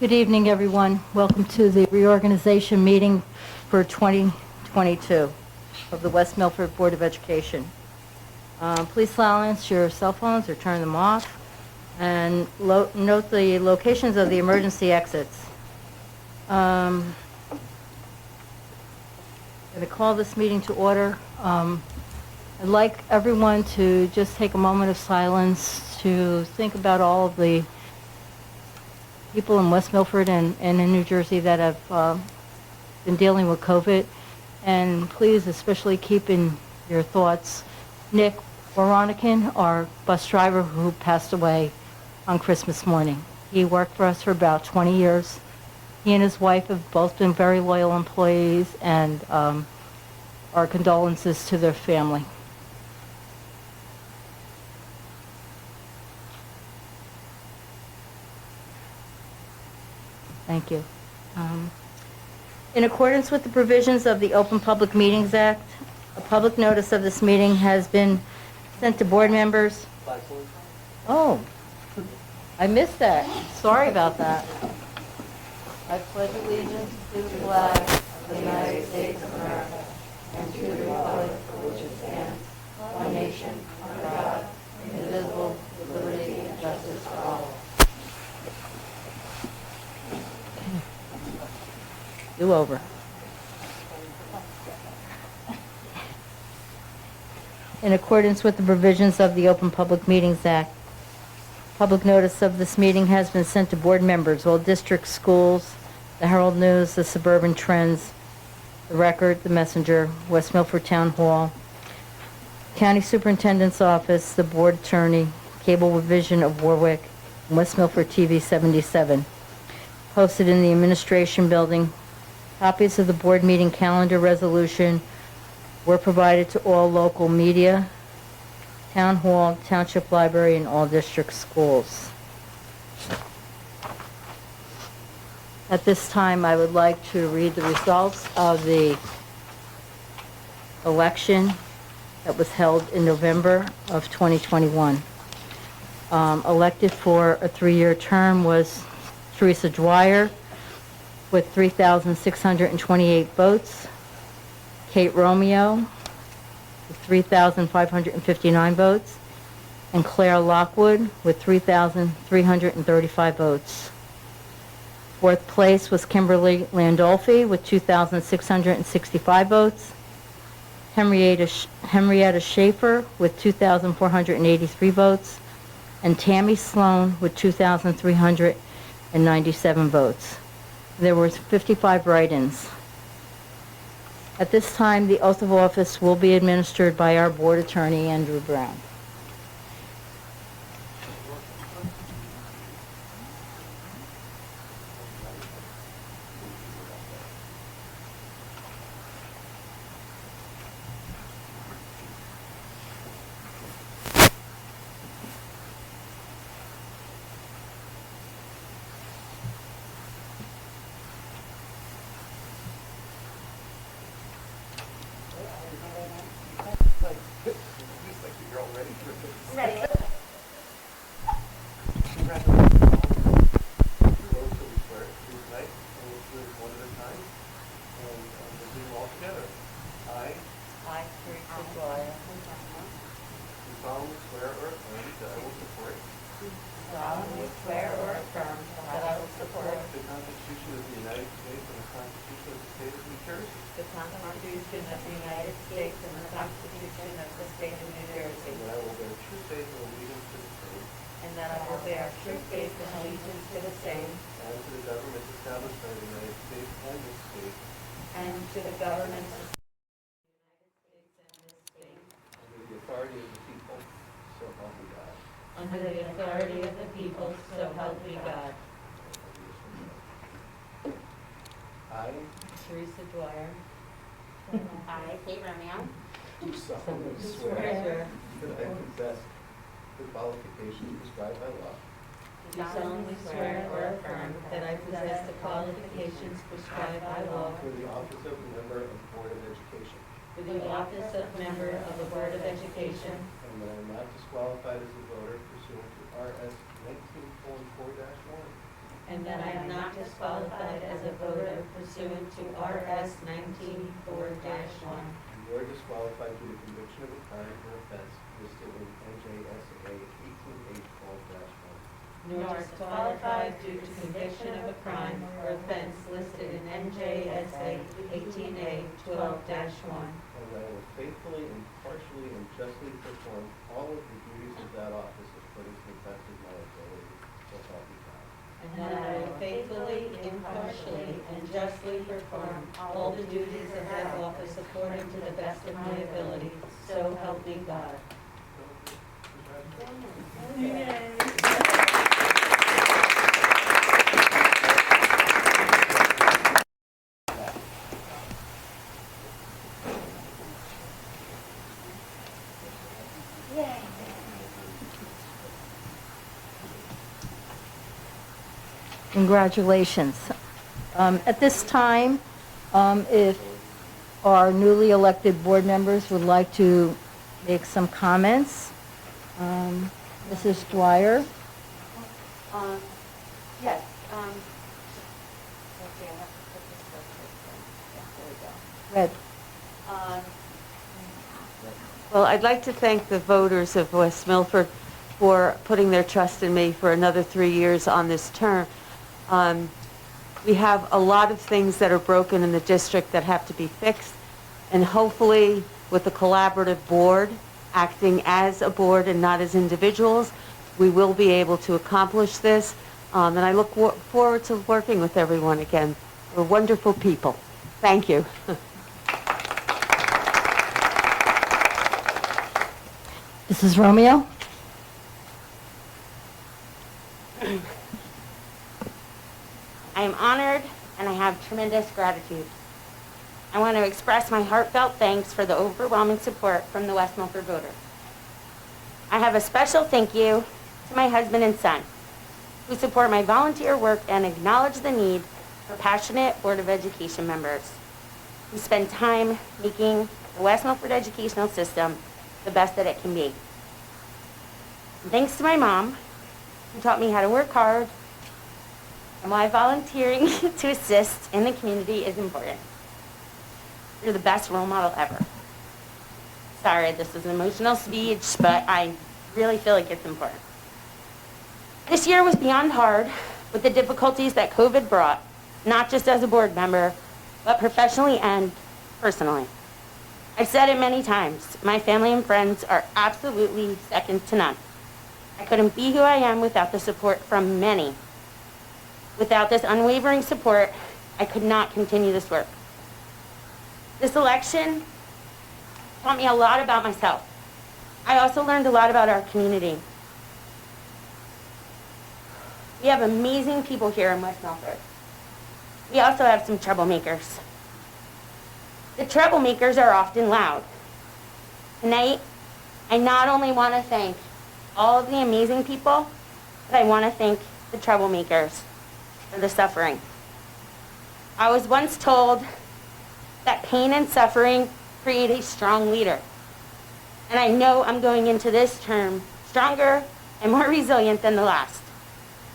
Good evening, everyone. Welcome to the reorganization meeting for 2022 of the West Milford Board of Education. Please silence your cell phones or turn them off, and note the locations of the emergency exits. I'm going to call this meeting to order. I'd like everyone to just take a moment of silence to think about all of the people in West Milford and in New Jersey that have been dealing with COVID. And please especially keep in your thoughts Nick Waronikin, our bus driver who passed away on Christmas morning. He worked for us for about 20 years. He and his wife have both been very loyal employees, and our condolences to their family. Thank you. In accordance with the provisions of the Open Public Meetings Act, a public notice of this meeting has been sent to board members. Oh, I missed that. Sorry about that. I pledge allegiance to the flag of the United States of America and to the republic for which it stands, one nation, under God, indivisible, with liberty and justice for all. Do over. In accordance with the provisions of the Open Public Meetings Act, public notice of this meeting has been sent to board members, all district schools, the Herald News, the Suburban Trends, the Record, the Messenger, West Milford Town Hall, County Superintendent's Office, the Board Attorney, Cable Revision of Warwick, and West Milford TV 77. Posted in the Administration Building. Copies of the board meeting calendar resolution were provided to all local media, Town Hall, Township Library, and all district schools. At this time, I would like to read the results of the election that was held in November of 2021. Elected for a 3-year term was Teresa Dwyer with 3,628 votes, Kate Romeo with 3,559 votes, and Claire Lockwood with 3,335 votes. Fourth place was Kimberly Landolfi with 2,665 votes, Henrietta Schaefer with 2,483 votes, and Tammy Sloan with 2,397 votes. There were 55 write-ins. At this time, the oath of office will be administered by our board attorney, Andrew Brown. Under the authority of the people, so help me God. I, Teresa Dwyer. I, Kate Romeo, do solemnly swear that I possess the qualifications prescribed by law Do solemnly swear or affirm that I possess the qualifications prescribed by law for the office of member of the Board of Education, for the office of member of the Board of Education, and that I am not disqualified as a voter pursuant to RS 19:4-1 pursuant to RS 19-4-1. You are disqualified due to conviction of a crime or offense listed in NJSA 18-8-12-1. Nor disqualified due to conviction of a crime or offense listed in NJSA 18-8-12-1. And that I will faithfully, impartially, and justly perform all of the duties of that office according to the best of my ability. So help me God. And that I will faithfully, impartially, and justly perform all the duties of that office according to the best of my ability. So help me God. Congratulations. At this time, if our newly elected board members would like to make some comments, Mrs. Dwyer. Yes. Red. Well, I'd like to thank the voters of West Milford for putting their trust in me for another 3 years on this term. We have a lot of things that are broken in the district that have to be fixed, and hopefully with the collaborative board acting as a board and not as individuals, we will be able to accomplish this. And I look forward to working with everyone again. We're wonderful people. Thank you. Mrs. Romeo? I am honored and I have tremendous gratitude. I want to express my heartfelt thanks for the overwhelming support from the West Milford voters. I have a special thank you to my husband and son, who support my volunteer work and acknowledge the need for passionate Board of Education members who spend time making the West Milford educational system the best that it can be. And thanks to my mom, who taught me how to work hard and why volunteering to assist in the community is important. You're the best role model ever. Sorry, this is an emotional speech, but I really feel like it's important. This year was beyond hard with the difficulties that COVID brought, not just as a board member, but professionally and personally. I've said it many times, my family and friends are absolutely second to none. I couldn't be who I am without the support from many. Without this unwavering support, I could not continue this work. This election taught me a lot about myself. I also learned a lot about our community. We have amazing people here in West Milford. We also have some troublemakers. The troublemakers are often loud. Tonight, I not only want to thank all of the amazing people, but I want to thank the troublemakers for the suffering. I was once told that pain and suffering create a strong leader. And I know I'm going into this term stronger and more resilient than the last.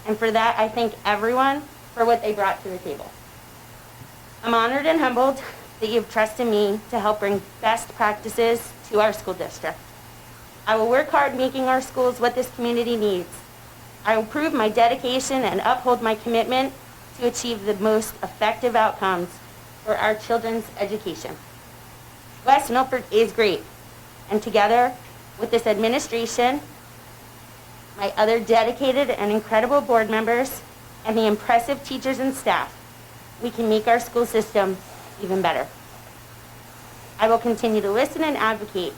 And for that, I thank everyone for what they brought to the table. I'm honored and humbled that you've trusted me to help bring best practices to our school district. I will work hard making our schools what this community needs. I will prove my dedication and uphold my commitment to achieve the most effective outcomes for our children's education. West Milford is great, and together with this administration, my other dedicated and incredible board members, and the impressive teachers and staff, we can make our school system even better. I will continue to listen and advocate,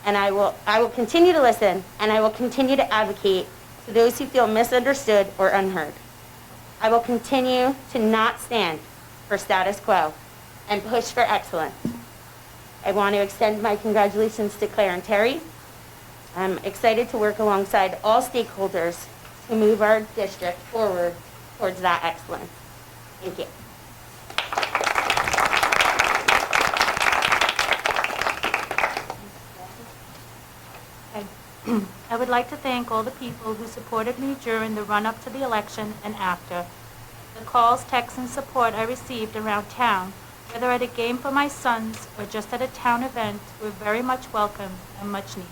and I will continue to listen, and I will continue to advocate to those who feel misunderstood or unheard. I will continue to not stand for status quo and push for excellence. I want to extend my congratulations to Claire and Terry. I'm excited to work alongside all stakeholders to move our district forward towards that excellence. Thank you. I would like to thank all the people who supported me during the run-up to the election and after. The calls, texts, and support I received around town, whether at a game for my sons or just at a town event, were very much welcome and much needed.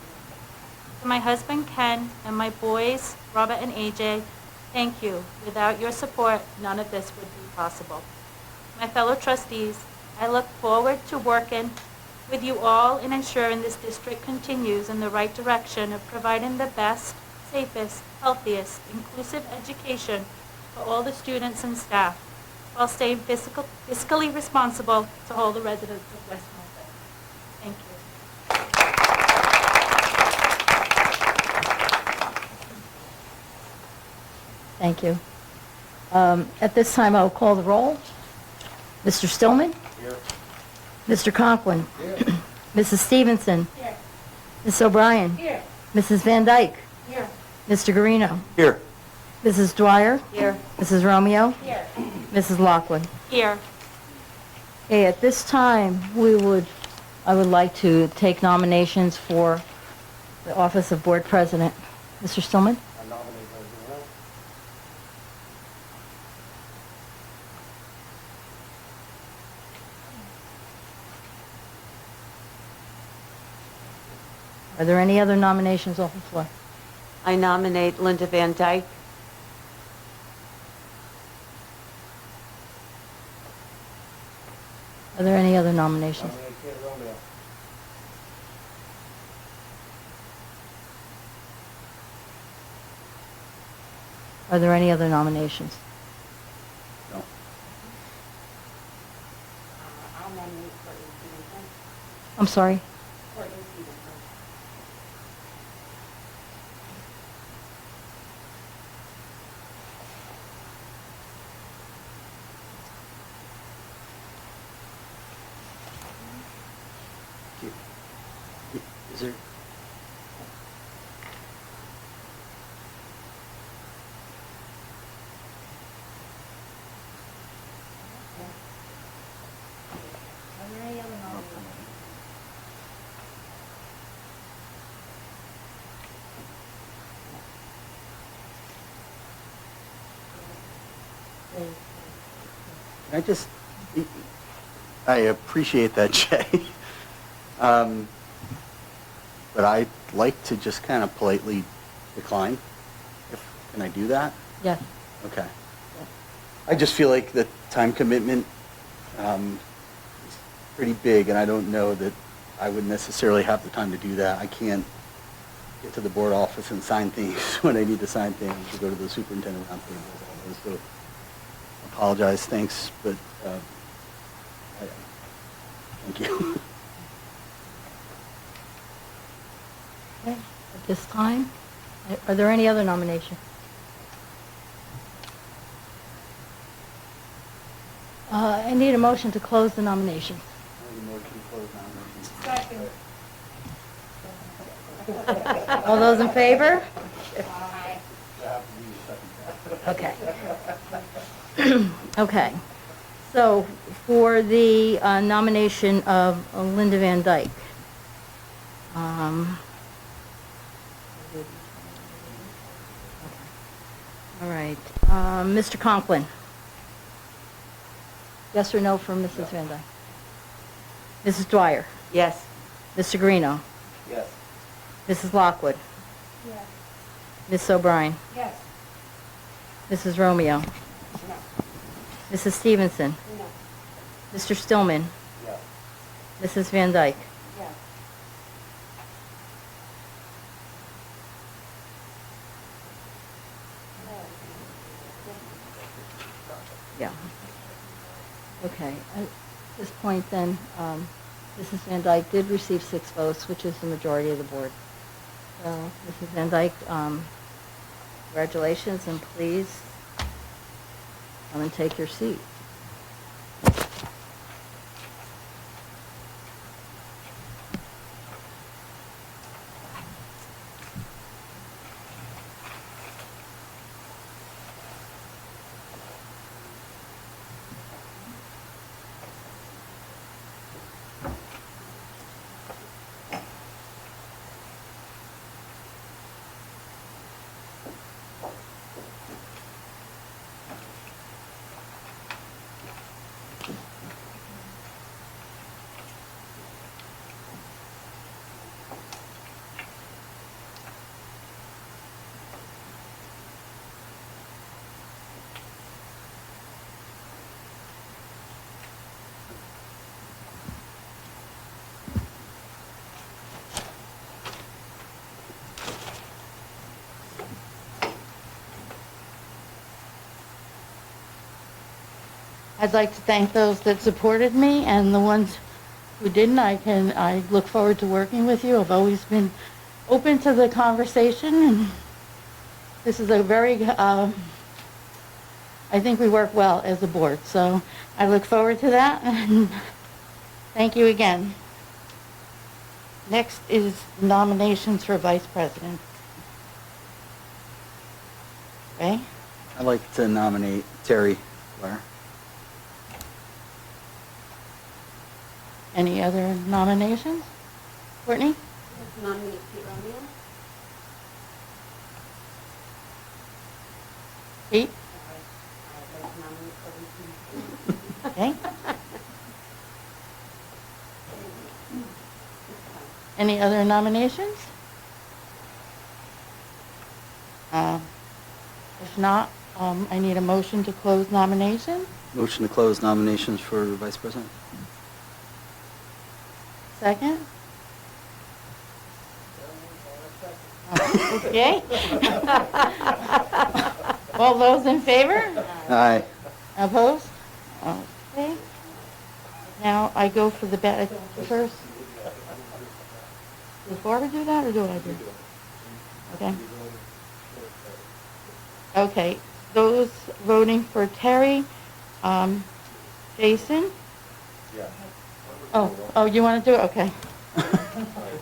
To my husband Ken and my boys, Robert and AJ, thank you. Without your support, none of this would be possible. My fellow trustees, I look forward to working with you all in ensuring this district continues in the right direction of providing the best, safest, healthiest, inclusive education for all the students and staff, while staying fiscally responsible to all the residents of West Milford. Thank you. Thank you. At this time, I'll call the roll. Mr. Stillman? Here. Mr. Conklin? Here. Mrs. Stevenson? Here. Ms. O'Brien? Here. Mrs. Van Dyke? Here. Mr. Guarino? Here. Mrs. Dwyer? Here. Mrs. Romeo? Here. Mrs. Lockwood? Here. Okay, at this time, I would like to take nominations for the office of Board President. Mr. Stillman? I nominate President Rowe. Are there any other nominations off the floor? I nominate Linda Van Dyke. Are there any other nominations? Nominate Kid Romeo. Are there any other nominations? No. I'll nominate Courtney Stevenson. I'm sorry? Courtney Stevenson. Is there? Are there any other nominations? I appreciate that, Jay. But I'd like to just kind of politely decline. Can I do that? Yes. Okay. I just feel like the time commitment is pretty big, and I don't know that I would necessarily have the time to do that. I can't get to the board office and sign things when I need to sign things, to go to the superintendent roundtable. So apologize, thanks, but thank you. Okay, at this time, are there any other nominations? I need a motion to close the nomination. All those in favor? Okay. Okay. So for the nomination of Linda Van Dyke, all right, Mr. Conklin? Yes or no for Mrs. Van Dyke? Mrs. Dwyer? Yes. Mr. Guarino? Yes. Mrs. Lockwood? Yes. Ms. O'Brien? Yes. Mrs. Romeo? No. Mrs. Stevenson? No. Mr. Stillman? Yes. Mrs. Van Dyke? Yes. Yeah. Okay. At this point then, Mrs. Van Dyke did receive 6 votes, which is the majority of the board. So, Mrs. Van Dyke, congratulations, and please come and take your seat. I'd like to thank those that supported me, and the ones who didn't, I look forward to working with you. I've always been open to the conversation, and this is a very, I think we work well as a board, so I look forward to that, and thank you again. Next is nominations for vice president. Okay? I'd like to nominate Terry Blair. Any other nominations? Courtney? Nominate Pete Romeo. Pete? I'd like to nominate Toby. Okay. Any other nominations? If not, I need a motion to close nominations. Motion to close nominations for vice president. Second? Okay. All those in favor? Aye. Opposed? Okay. Now I go for the first. Does Barbara do that, or do I do? Okay. Okay, those voting for Terry, Jason? Yeah. Oh, you want to do it? Okay.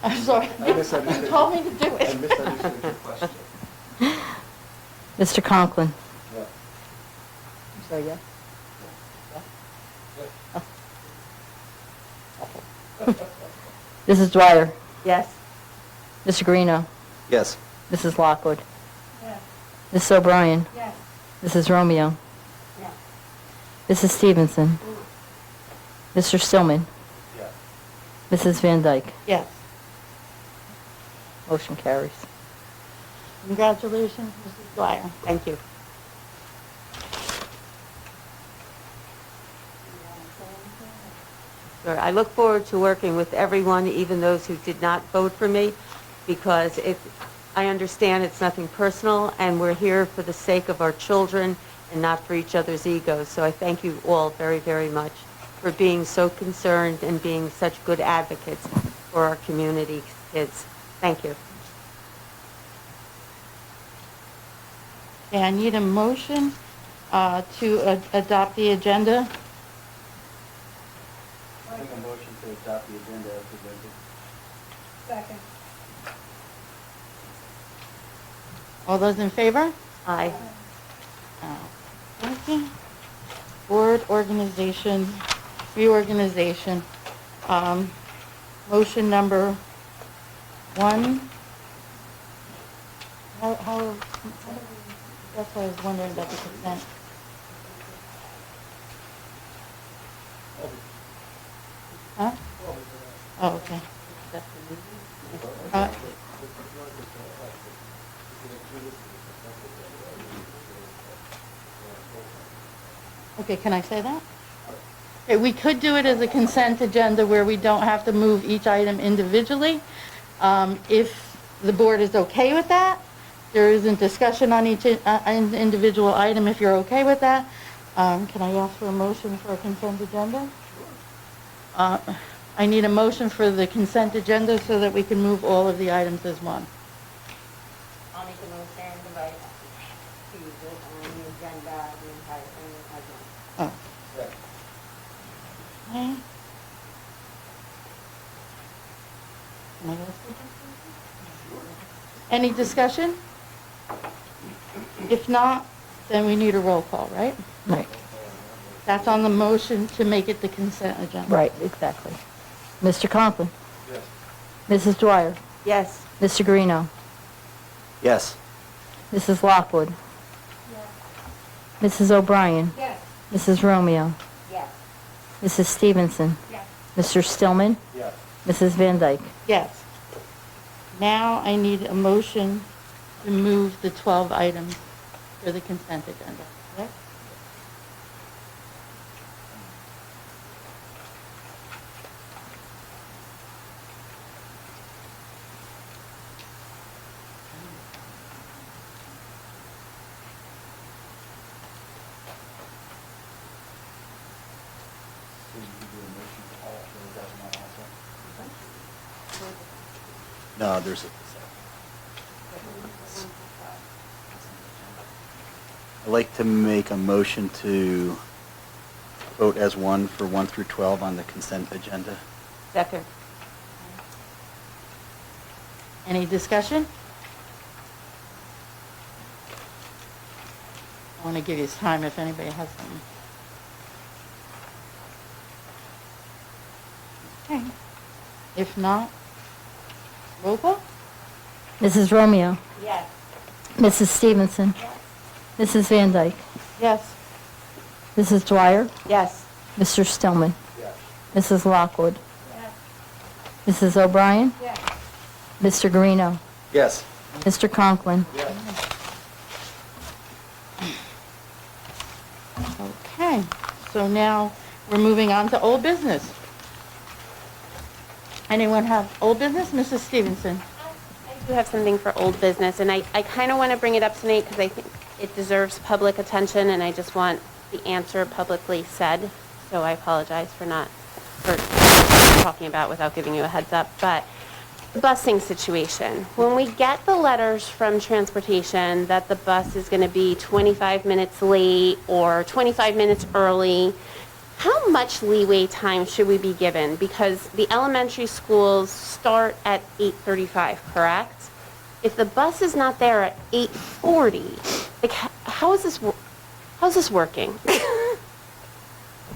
I'm sorry. I misunderstood. You told me to do I it. misunderstood your question. Mr. Conklin? Yeah. I'm sorry, yeah? Mrs. Dwyer? Yes. Mr. Greeno? Yes. Mrs. Lockwood? Yes. Mrs. O'Brien? Yes. Mrs. Romeo? No. Mrs. Stevenson? Mr. Stillman? Yeah. Mrs. Van Dyke? Yes. Motion carries. Congratulations, Mrs. Dwyer. Thank you. Sure. I look forward to working with everyone, even those who did not vote for me, because I understand it's nothing personal, and we're here for the sake of our children and not for each other's egos. So I thank you all very, very much for being so concerned and being such good advocates for our community kids. Thank you. Okay, I need a motion to adopt the agenda. I make a motion to adopt the agenda as presented. Second. All those in favor? Aye. Okay. Board organization, reorganization. Motion number 1. That's why I was wondering about the consent. Huh? Oh, okay. Uh, Okay, can I say that? Okay, we could do it as a consent agenda where we don't have to move each item individually. If the board is okay with that, there isn't discussion on each individual item. If you're okay with that, can I ask for a motion for a consent agenda? I need a motion for the consent agenda so that we can move all of the items as one. I'll make a motion to vote to vote on the agenda, the entire thing as one. Oh. Okay. Can I ask for that? Any discussion? If not, then we need a roll call, right? Right, That's on the motion to make it the consent agenda. right, exactly. Mr. Conklin? Yes. Mrs. Dwyer? Yes. Mr. Greeno? Yes. Mrs. Lockwood? Mrs. O'Brien? Yes. Mrs. Romeo? Yes. Mrs. Stevenson? Yes. Mr. Stillman? Yes. Mrs. Van Dyke? Yes. Now I need a motion to move the 12 items for the consent agenda. Correct? No, there's a, I'd like to make a motion to vote as one for 1 through 12 on the consent agenda. Second. Any discussion? I want to give you time if anybody has something. Okay. If not, roll call? Mrs. Romeo? Yes. Mrs. Stevenson? Mrs. Van Dyke? Yes. Mrs. Dwyer? Yes. Mr. Stillman? Yes. Mrs. Lockwood? Mrs. O'Brien? Mr. Guarino? Yes. Mr. Conklin? Yes. Okay, so now we're moving on to old business. Anyone have old business? Mrs. Stevenson? I do have something for old business, and I kind of want to bring it up tonight because I think it deserves public attention, and I just want the answer publicly said. So I apologize for talking about without giving you a heads up. But the busing situation. When we get the letters from transportation that the bus is going to be 25 minutes late or 25 minutes early, how much leeway time should we be given? Because the elementary schools start at 8:35, correct? If the bus is not there at 8:40, like how is this working?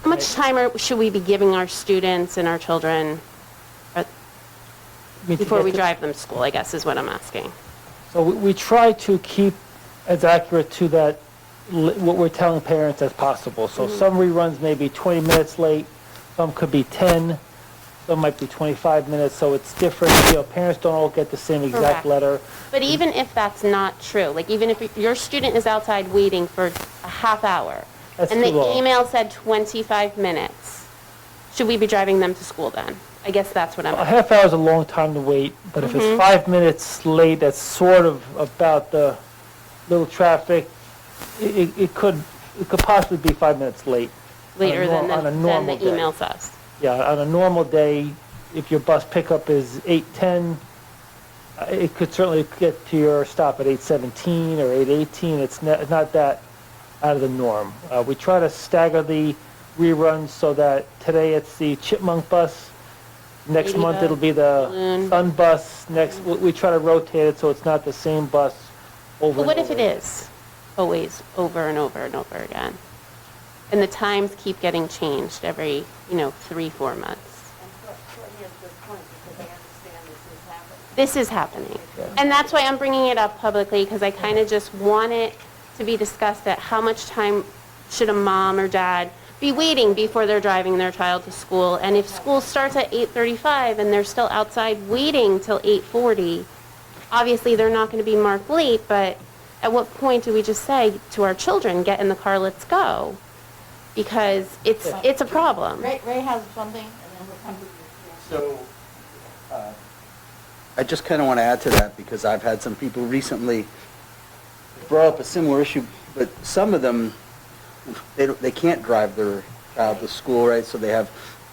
How much time should we be giving our students and our children before we drive them to school, I guess is what I'm asking. So we try to keep as accurate to that, what we're telling parents as possible. So some reruns may be 20 minutes late, some could be 10, some might be 25 minutes, so it's different. You know, parents don't all get the same exact Correct. letter. But even if that's not true, like even if your student is outside waiting for a half hour, That's and the too long. email said 25 minutes, should we be driving them to school then? I guess that's what I'm A asking. half hour is a long time to wait, but if it's 5 minutes late, that's sort of about the little traffic. It could possibly be 5 minutes late. Later on a than normal the day. email says. Yeah, on a normal day, if your bus pickup is 8:10, it could certainly get to your stop at 8:17 or 8:18. It's not that out of the norm. We try to stagger the reruns so that today it's the Chipmunk bus, next month it'll be the Balloon. Sun bus, we try to rotate it so it's not the same bus over But and what over. if it is always over and over and over again? And the times keep getting changed every, 3-4 months. This is happening. And that's why I'm bringing it up publicly, because I kind of just want it to be discussed at how much time should a mom or dad be waiting before they're driving their child to school. And if school starts at 8:35 and they're still outside waiting till 8:40, obviously they're not going to be marked late, but at what point do we just say to our children, get in the car, let's go? Because it's a problem. Ray has something, and then we'll come to you. So, I just kind of want to add to that because I've had some people recently brought up a similar issue, but some of them, they can't drive their child to school, right? So they have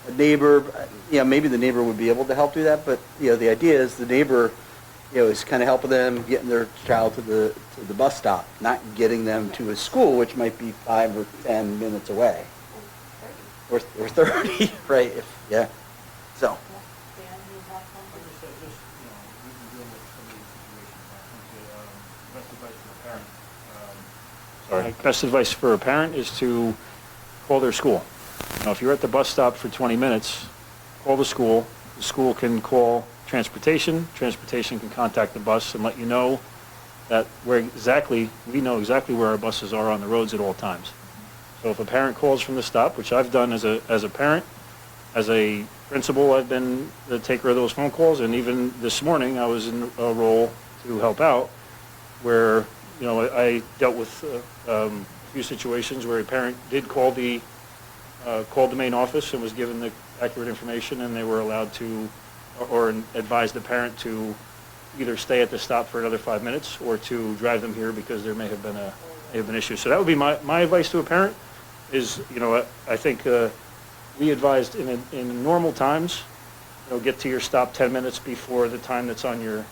a neighbor, maybe the neighbor would be able to help do that, but, the idea is the neighbor, is kind of helping them getting their child to the bus stop, not getting them to a school, which might be 5 or 10 minutes away. Or 30, right? Yeah. So. Best advice for a parent is to call their school. If you're at the bus stop for 20 minutes, call the school. The school can call transportation. Transportation can contact the bus and let you know that we know exactly where our buses are on the roads at all times. So if a parent calls from the stop, which I've done as a parent, as a principal, I've been the taker of those phone calls, and even this morning I was in a role to help out where I dealt with a few situations where a parent did called the main office and was given the accurate information, and they were allowed to, or advised the parent to either stay at the stop for another 5 minutes or to drive them here because there may have been issues. So that would be my advice to a parent is, I think we advised in normal times, get to your stop 10 minutes before the time that's on your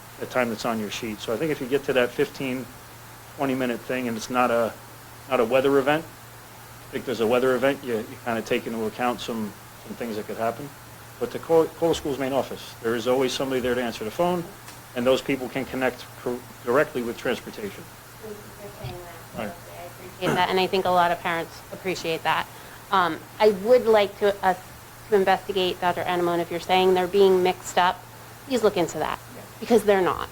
sheet. So I think if you get to that 15, 20-minute thing and it's not a weather event, if there's a weather event, you kind of take into account some things that could happen. But to call the school's main office, there is always somebody there to answer the phone, and those people can connect directly with transportation. Thank you for saying that. Right. I appreciate that, and I think a lot of parents appreciate that. I would like us to investigate, Dr. Anamone, if you're saying they're being mixed up, please look into that, because they're not.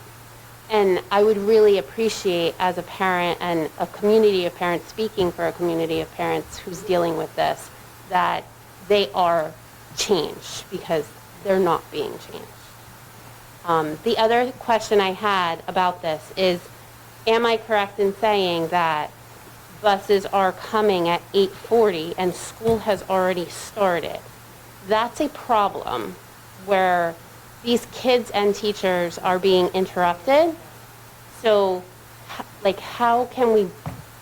And I would really appreciate, as a parent and a community of parents, speaking for a community of parents who's dealing with this, that they are changed, because they're not being changed. The other question I had about this is, am I correct in saying that buses are coming at 8:40 and school has already started? That's a problem where these kids and teachers are being interrupted. So, like, how can we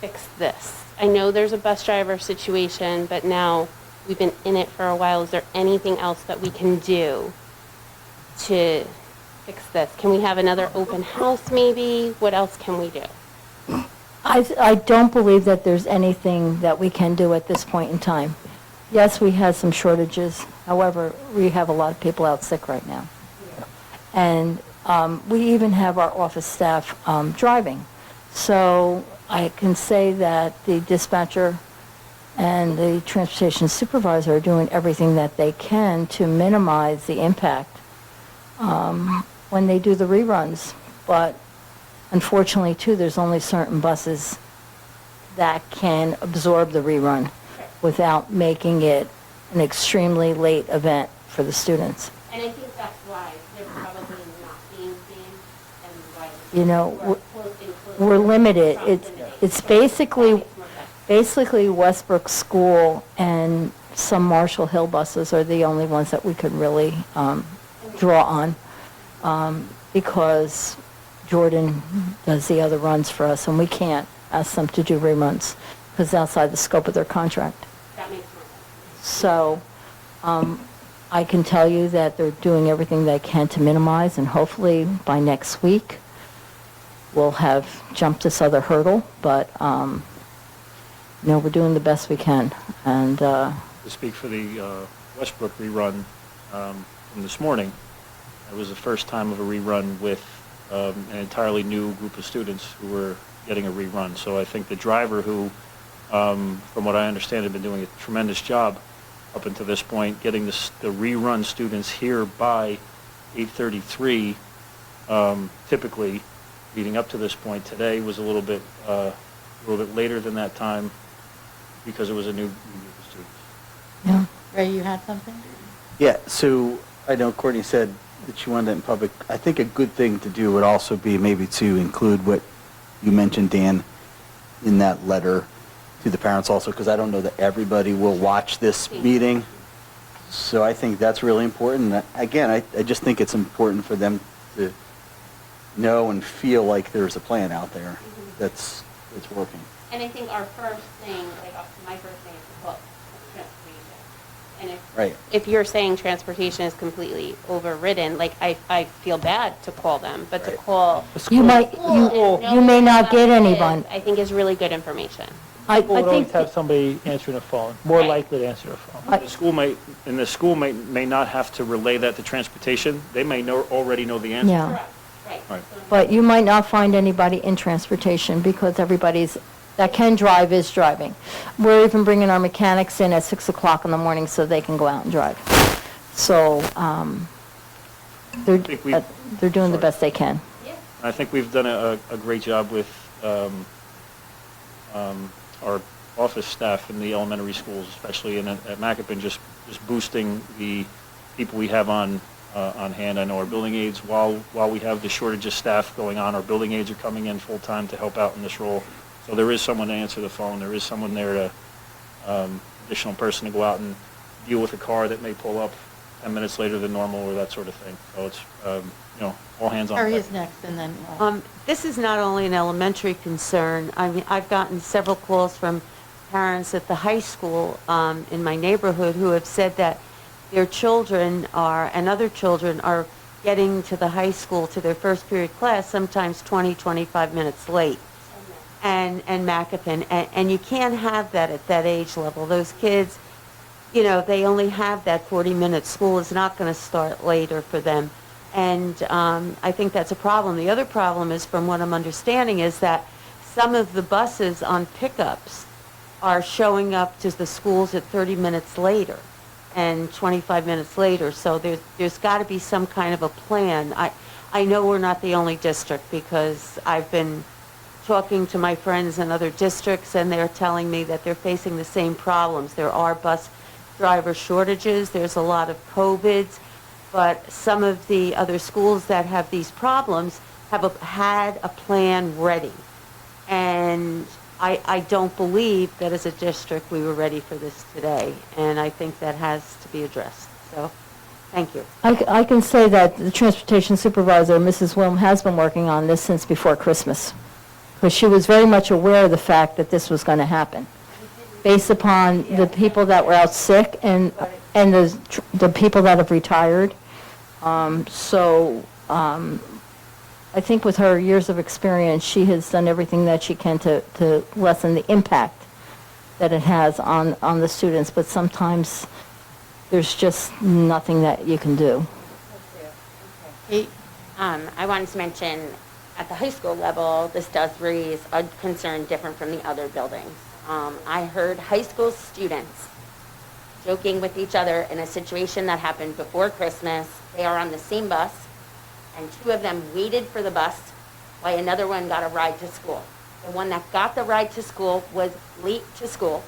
fix this? I know there's a bus driver situation, but now we've been in it for a while. Is there anything else that we can do to fix this? Can we have another open house maybe? What else can we do? I don't believe that there's anything that we can do at this point in time. Yes, we have some shortages. However, we have a lot of people out sick right now. And we even have our office staff driving. So I can say that the dispatcher and the transportation supervisor are doing everything that they can to minimize the impact when they do the reruns. But unfortunately, too, there's only certain buses that can absorb the rerun without making it an extremely late event for the students. And I think that's why they're probably not being seen and why. You know, we're limited. It's basically Westbrook School and some Marshall Hill buses are the only ones that we could really draw on because Jordan does the other runs for us, and we can't ask them to do reruns because it's outside the scope of their contract. That makes more sense. So I can tell you that they're doing everything they can to minimize, and hopefully by next week we'll have jumped this other hurdle, but we're doing the best we can. And To speak for the Westbrook rerun from this morning, it was the first time of a rerun with an entirely new group of students who were getting a rerun. So I think the driver who, from what I understand, had been doing a tremendous job up until this point, getting the rerun students here by 8:33, typically leading up to this point. Today was a little bit later than that time because it was a new group of students. yeah. Ray, you had something? Yeah, so I know Courtney said that she wanted it in public. I think a good thing to do would also be maybe to include what you mentioned, Dan, in that letter to the parents also, because I don't know that everybody will watch this meeting. So I think that's really important. Again, I just think it's important for them to know and feel like there's a plan out there that's working. And I think our first thing, like my first thing is to call transportation. And Right. if you're saying transportation is completely overridden, like I feel bad to call them, but to Right. call You might, school and you may knowing not what get it is, anyone. I think is really good information. I People would think always have somebody answering the phone, more Right. likely to answer the phone. The school may not have to relay that to transportation. They may already know the answer. Yeah. Correct, right. Right. But you might not find anybody in transportation because everybody's, that can drive is driving. We're even bringing our mechanics in at 6 o'clock in the morning so they can go out and drive. So think we- they're doing the sorry. best they can. I think we've done a great job with our office staff in the elementary schools, especially at Macapin, just boosting the people we have on hand. I know our building aides, while we have the shortage of staff going on, our building aides are coming in full-time to help out in this role. So there is someone to answer the phone. There is someone there to, additional person to go out and deal with a car that may pull up 10 minutes later than normal or that sort of thing. So it's, all hands on Harry deck. is next, and then, This is not only an elementary concern. I mean, I've gotten several calls from parents at the high school in my neighborhood who have said that their children are, and other children are getting to the high school, to their first period class, sometimes 20, 25 minutes late. And Macapin, and you can't have that at that age level. Those kids, you know, they only have that 40-minute. School is not going to start later for them. And I think that's a problem. The other problem is, from what I'm understanding, is that some of the buses on pickups are showing up to the schools at 30 minutes later and 25 minutes later. So there's got to be some kind of a plan. I know we're not the only district, because I've been talking to my friends in other districts, and they're telling me that they're facing the same problems. There are bus driver shortages, there's a lot of COVIDs, but some of the other schools that have these problems have had a plan ready. And I don't believe that as a district we were ready for this today, and I think that has to be addressed. So, thank you. I can say that the transportation supervisor, Mrs. Wilm, has been working on this since before Christmas, because she was very much aware of the fact that this was going to happen, based upon the people that were out sick and the people that have retired. I think with her years of experience, she has done everything that she can to lessen the impact that it has on the students, but sometimes there's just nothing that you can do. I wanted to mention, at the high school level, this does raise a concern different from the other buildings. I heard high school students joking with each other in a situation that happened before Christmas. They are on the same bus, and two of them waited for the bus while another one got a ride to school. The one that got the ride to school was late to school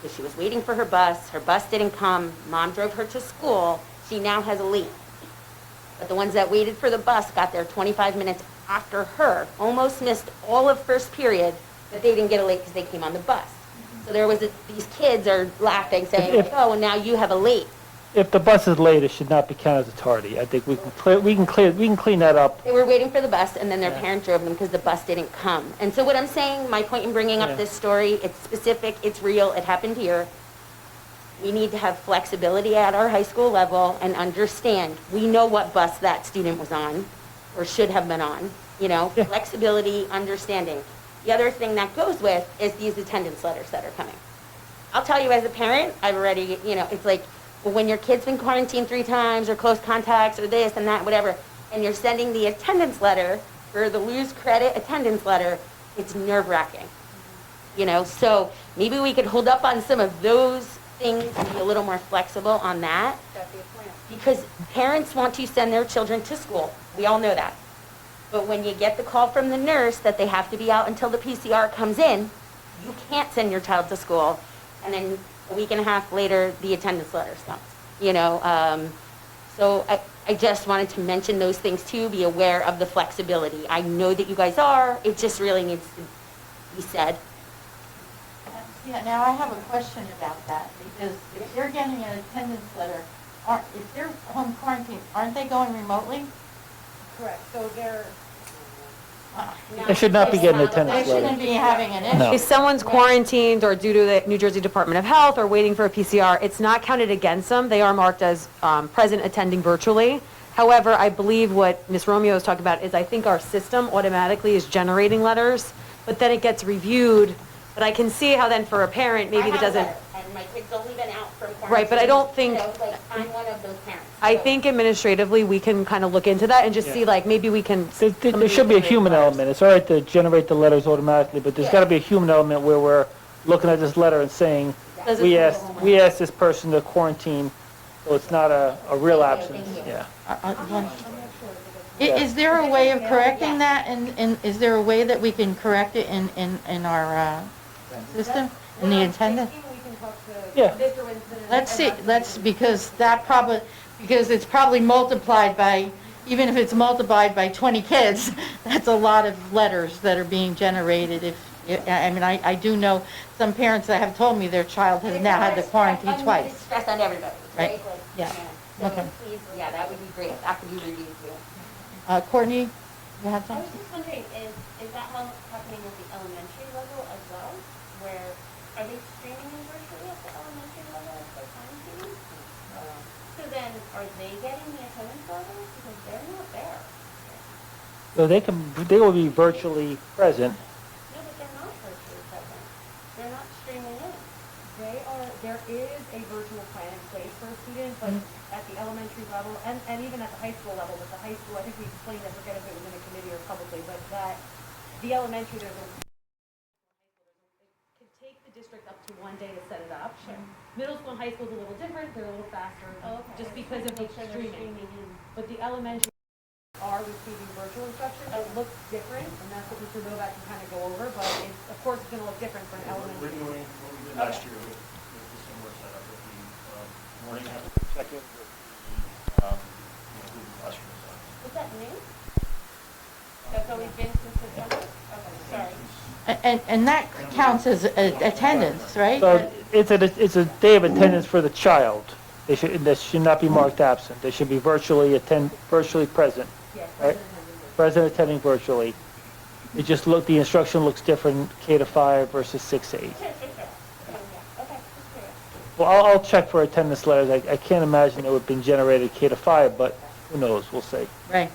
because she was waiting for her bus. Her bus didn't come. Mom drove her to school. She now has a late. But the ones that waited for the bus got there 25 minutes after her, almost missed all of first period, but they didn't get a late because they came on the bus. So there was these kids are laughing, saying, If- oh, well, now you have a late. If the bus is late, it should not be counted as a tardy. I think we can clean that up. They were waiting for the bus, and then their Yeah. parent drove them because the bus didn't come. And so what I'm saying, my point in bringing Yeah. up this story, it's specific, it's real, it happened here. We need to have flexibility at our high school level and understand, we know what bus that student was on, or should have been on, you know? Yeah. Flexibility, understanding. The other thing that goes with is these attendance letters that are coming. I'll tell you, as a parent, I've already, you know, it's like, well, when your kid's been quarantined 3 times, or close contacts, or this and that, whatever, and you're sending the attendance letter, or the lose credit attendance letter, it's nerve-wracking. You know, so maybe we could hold up on some of those things and be a little more flexible on that. Because parents want to send their children to school. We all know that. But when you get the call from the nurse that they have to be out until the PCR comes in, you can't send your child to school. And then a week and a half later, the attendance letter comes. You know, so I just wanted to mention those things too, be aware of the flexibility. I know that you guys are, it just really needs to be said. Yeah, now I have a question about that, because if they're getting an attendance letter, if they're home quarantined, aren't they going remotely? Correct, so they're, They should not be getting They attendance shouldn't letter. be having an issue. No. if someone's quarantined or due to the New Jersey Department of Health or waiting for a PCR, it's not counted against them. They are marked as present attending virtually. However, I believe what Ms. Romeo is talking about is I think our system automatically is generating letters, but then it gets reviewed. But I can see how then for a parent, maybe that doesn't. And my kid's only been out from quarantine. Right, but I don't think- You know, like, I'm one of those parents. I So- think administratively, we can kind of look into that and just Yeah. see, like, maybe we can. There should be a human element. It's all right to generate the letters automatically, but there's got to be a human element where we're looking at this letter and saying, Does it- we asked this person to quarantine, so it's not a real absence. Yeah. Is there a way of correcting that, and is there a way that we can correct it in our system, in the attendance? Yeah. Let's, because it's probably multiplied by, even if it's multiplied by 20 kids, that's a lot of letters that are being generated. I mean, I do know some parents that have told me their child has now had the quarantine twice. It's stress on everybody, right? Right. Like, Yeah. So Okay. please, yeah, that would be great. That could be reviewed too. Courtney, you have I something? was just wondering, is that happening at the elementary level as well? Where, are they streaming in virtually at the elementary level at the time So they will be virtually present. No, but they're not virtually present. They're not streaming in. There is a virtual plan in place for a student, but at the elementary level, and even at the high school level, but the high school, I think we explained, I forget if it was in a committee or publicly, but that the elementary, it can take the district up to 1 day to set it up. Sure. Middle school and high school is a little different, they're a little faster, Oh, okay. just because of the Make sure they're streaming. in. But the elementary are receiving virtual instruction. It looks different, and that's what Mr. Novak can kind of go over, but it's, of course, it's gonna look different for an We're elementary. doing what we did last year with the similar setup with the morning after check-in with the Google Classroom. Was that new? That's always been since September? Okay, sorry. And that counts as attendance, right? So it's a day of attendance for the child. They should not be marked absent. They should be virtually present, Yes, right? Present attending virtually. The instruction looks different, K to 5 versus 6 to 8. Sure. Yeah, okay, just curious. Well, I'll check for attendance letters. I can't imagine it would have been generated K to 5, but who knows, we'll see. Right.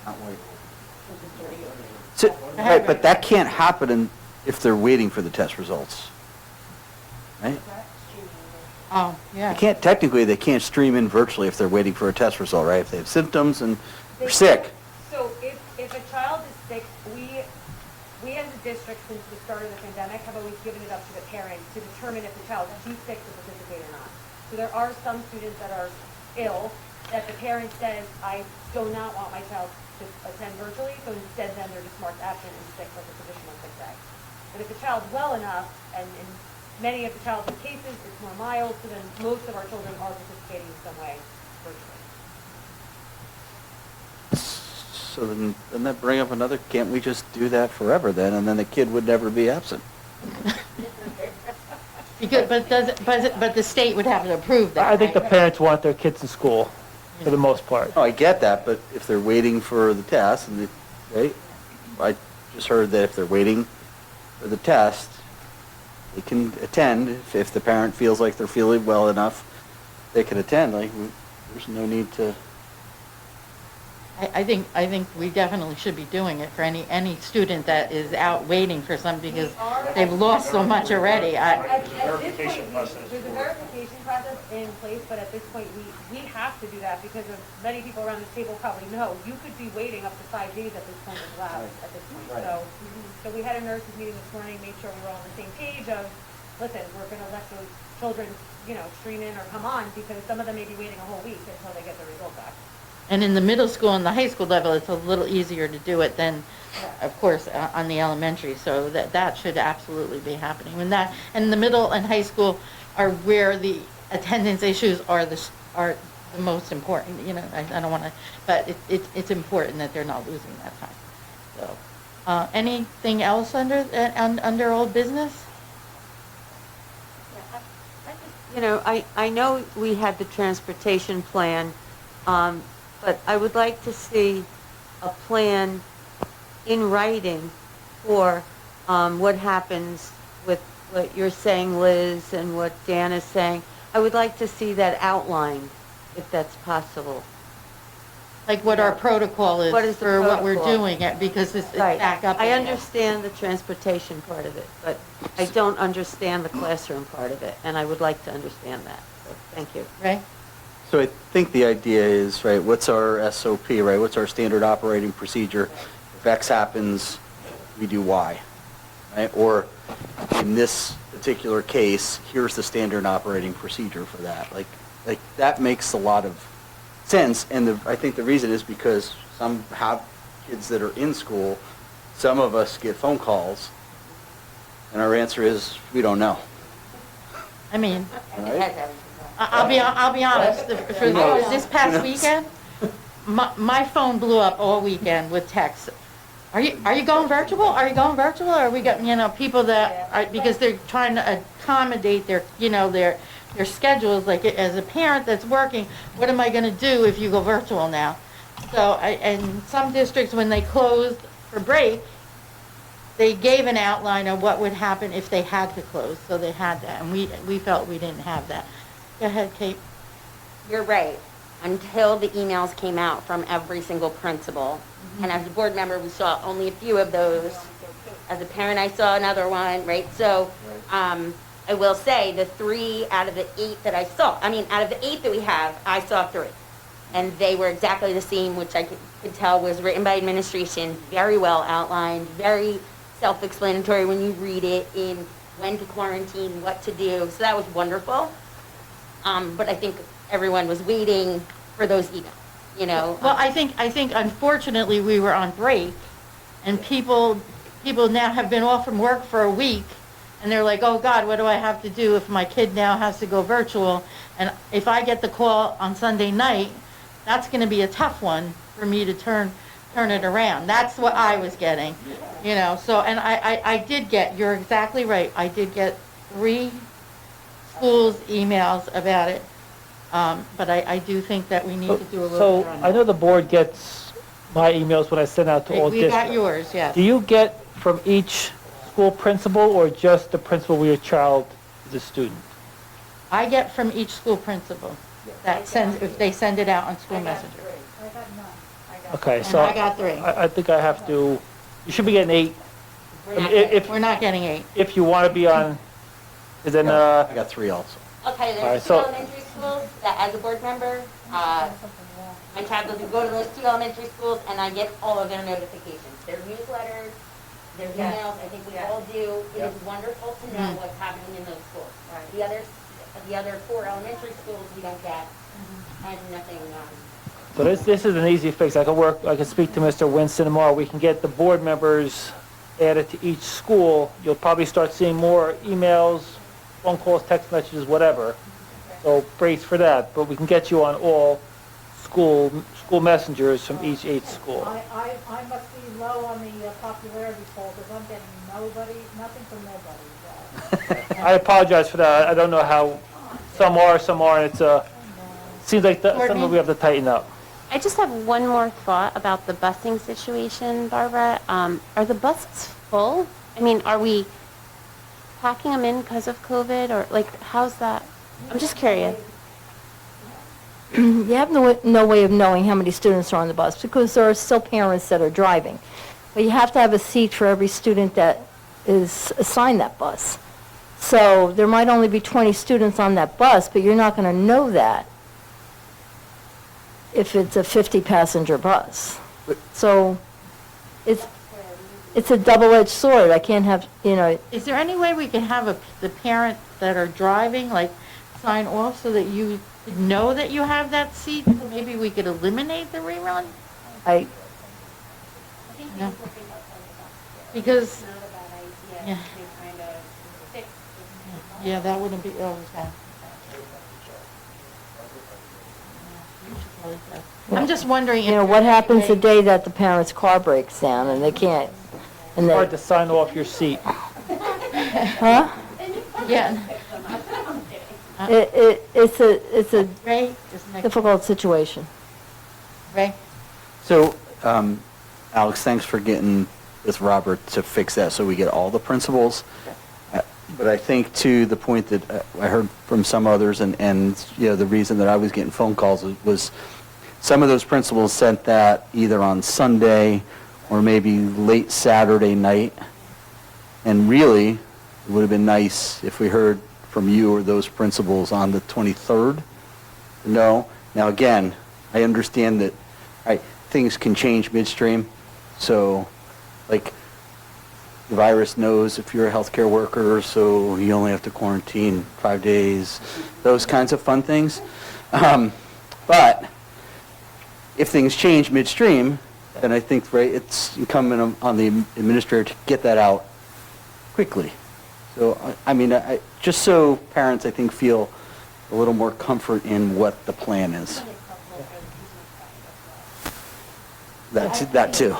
So, right, but that can't happen if they're waiting for the test results, right? Oh, yeah. Technically, they can't stream in virtually if they're waiting for a test result, right? If they have symptoms and they're sick. So if a child is sick, we as a district, since the start of the pandemic, have always given it up to the parent to determine if the child is too sick to participate or not. So there are some students that are ill, that the parent says, I do not want my child to attend virtually, so instead then they're just marked absent and sick like a traditional sick day. But if the child's well enough, and in many of the childhood cases, it's more mild, so then most of our children are participating in some way virtually. So then, doesn't that bring up another, can't we just do that forever then, and then the kid would never be absent? But the state would have to approve that. I think the right? parents want their kids in school, for the most part. Oh, I get that, but if they're waiting for the test, right? I just heard that if they're waiting for the test, they can attend. If the parent feels like they're feeling well enough, they can attend. Like, there's no need to. I think we definitely should be doing it for any student that is out waiting for something because they've lost so much already. At this Verification point, process. there's a verification process in place, but at this point, we have to do that because of many people around this table probably know, you could be waiting up to 5 days at this point as well, at this point. So we had a nurses meeting this morning, made sure we were all on the same page of, listen, we're gonna let those children, stream in or come on because some of them may be waiting a whole week until they get their result back. And in the middle school and the high school level, it's a little easier to do it than, of course, on the elementary. So that should absolutely be happening. And the middle and high school are where the attendance issues are the most important. I don't want to, but it's important that they're not losing that time. So, anything else under old business? I know we had the transportation plan, but I would like to see a plan in writing for what happens with what you're saying, Liz, and what Dan is saying. I would like to see that outlined, if that's possible. Like what our protocol is What is the for what we're protocol? doing it because it's Right. back up. I again. understand the transportation part of it, but I don't understand the classroom part of it, and I would like to understand that. So, thank you. Right? So I think the idea is, right, what's our SOP, right? What's our standard operating procedure? If X happens, we do Y, right? Or in this particular case, here's the standard operating procedure for that. Like that makes a lot of sense. And I think the reason is because some have kids that are in school. Some of us get phone calls, and our answer is, we don't know. I mean, Right? I'll be honest. For this past weekend, my phone blew up all weekend with texts. Are you going virtual? Are you going virtual? Or are we got people that are, because they're trying to accommodate their their schedules. Like as a parent that's working, what am I going to do if you go virtual now? So and some districts when they closed for break, they gave an outline of what would happen if they had to close. So they had that, and we felt we didn't have that. Go ahead, Kate. You're right. until the emails came out from every single principal. And as a board member, we saw only a few of those. As a parent, I saw another one, right? So, I will say the 3 out of the 8 that I saw, out of the 8 that we have, I saw 3. And they were exactly the same, which I could tell was written by administration, very well outlined, very self-explanatory when you read it in when to quarantine, what to do. So that was wonderful. But I think everyone was waiting for those emails, you know? Well, I think unfortunately, we were on break, and people now have been off from work for a week, and they're like, oh God, what do I have to do if my kid now has to go virtual? And if I get the call on Sunday night, that's gonna be a tough one for me to turn it around. That's what I was getting, you know, so, and I did get, you're exactly right, I did get 3 schools' emails about it, but I do think that we need to do a little So better on I that. know the board gets my emails when I send out to all We districts. got yours, yes. Do you get from each school principal or just the principal where your child is a student? I get from each school principal that sends, if they send it out on school messenger. Okay, And so I got 3. I think I have to, you should be getting 8. We're not If, We're not getting 8. if you want to be on, and then, I got 3 also. I'll tell you, All right, there's 2 so- elementary schools that as a board member, my child doesn't go to those 2 elementary schools and I get all of their notifications. Their newsletters, their emails, I think we all do. It is wonderful to know what's happening in those schools. The other 4 elementary schools we don't get and nothing, so this is an easy fix. I can speak to Mr. Winston tomorrow. We can get the board members added to each school. You'll probably start seeing more emails, phone calls, text messages, whatever. So brace for that, but we can get you on all school messengers from each 8 schools. I must be low on the popularity poll because I'm getting nothing from nobody. I apologize for that. I don't know how, some are, and it's seems like some of we have to tighten up. I just have one more thought about the busing situation, Barbara. Are the buses full? I mean, are we packing them in because of COVID, or like, how's that? I'm just curious. You have no way of knowing how many students are on the bus because there are still parents that are driving. But you have to have a seat for every student that is assigned that bus. So there might only be 20 students on that bus, but you're not going to know that if it's a 50-passenger bus. So it's a double-edged sword. I can't have, you know, Is there any way we can have the parent that are driving, like, sign off so that you know that you have that seat? So maybe we could eliminate the rerun? I, No. Because, yeah. Yeah, that wouldn't be, okay. I'm just wondering if. you know, what happens the day that the parent's car breaks down and they can't, and Hard they, to sign off your seat. huh? Yeah. It's a Ray is next. difficult situation. Ray? So, Alex, thanks for getting with Robert to fix that so we get all the principals. But I think to the point that I heard from some others and you know, the reason that I was getting phone calls was some of those principals sent that either on Sunday or maybe late Saturday night. And really, it would have been nice if we heard from you or those principals on the 23rd. No. Now, again, I understand that things can change midstream. So, like, the virus knows if you're a healthcare worker, so you only have to quarantine 5 days, those kinds of fun things. But if things change midstream, then I think, it's incumbent on the administrator to get that out quickly. So, I mean, just so parents, I think, feel a little more comfort in what the plan is. That too.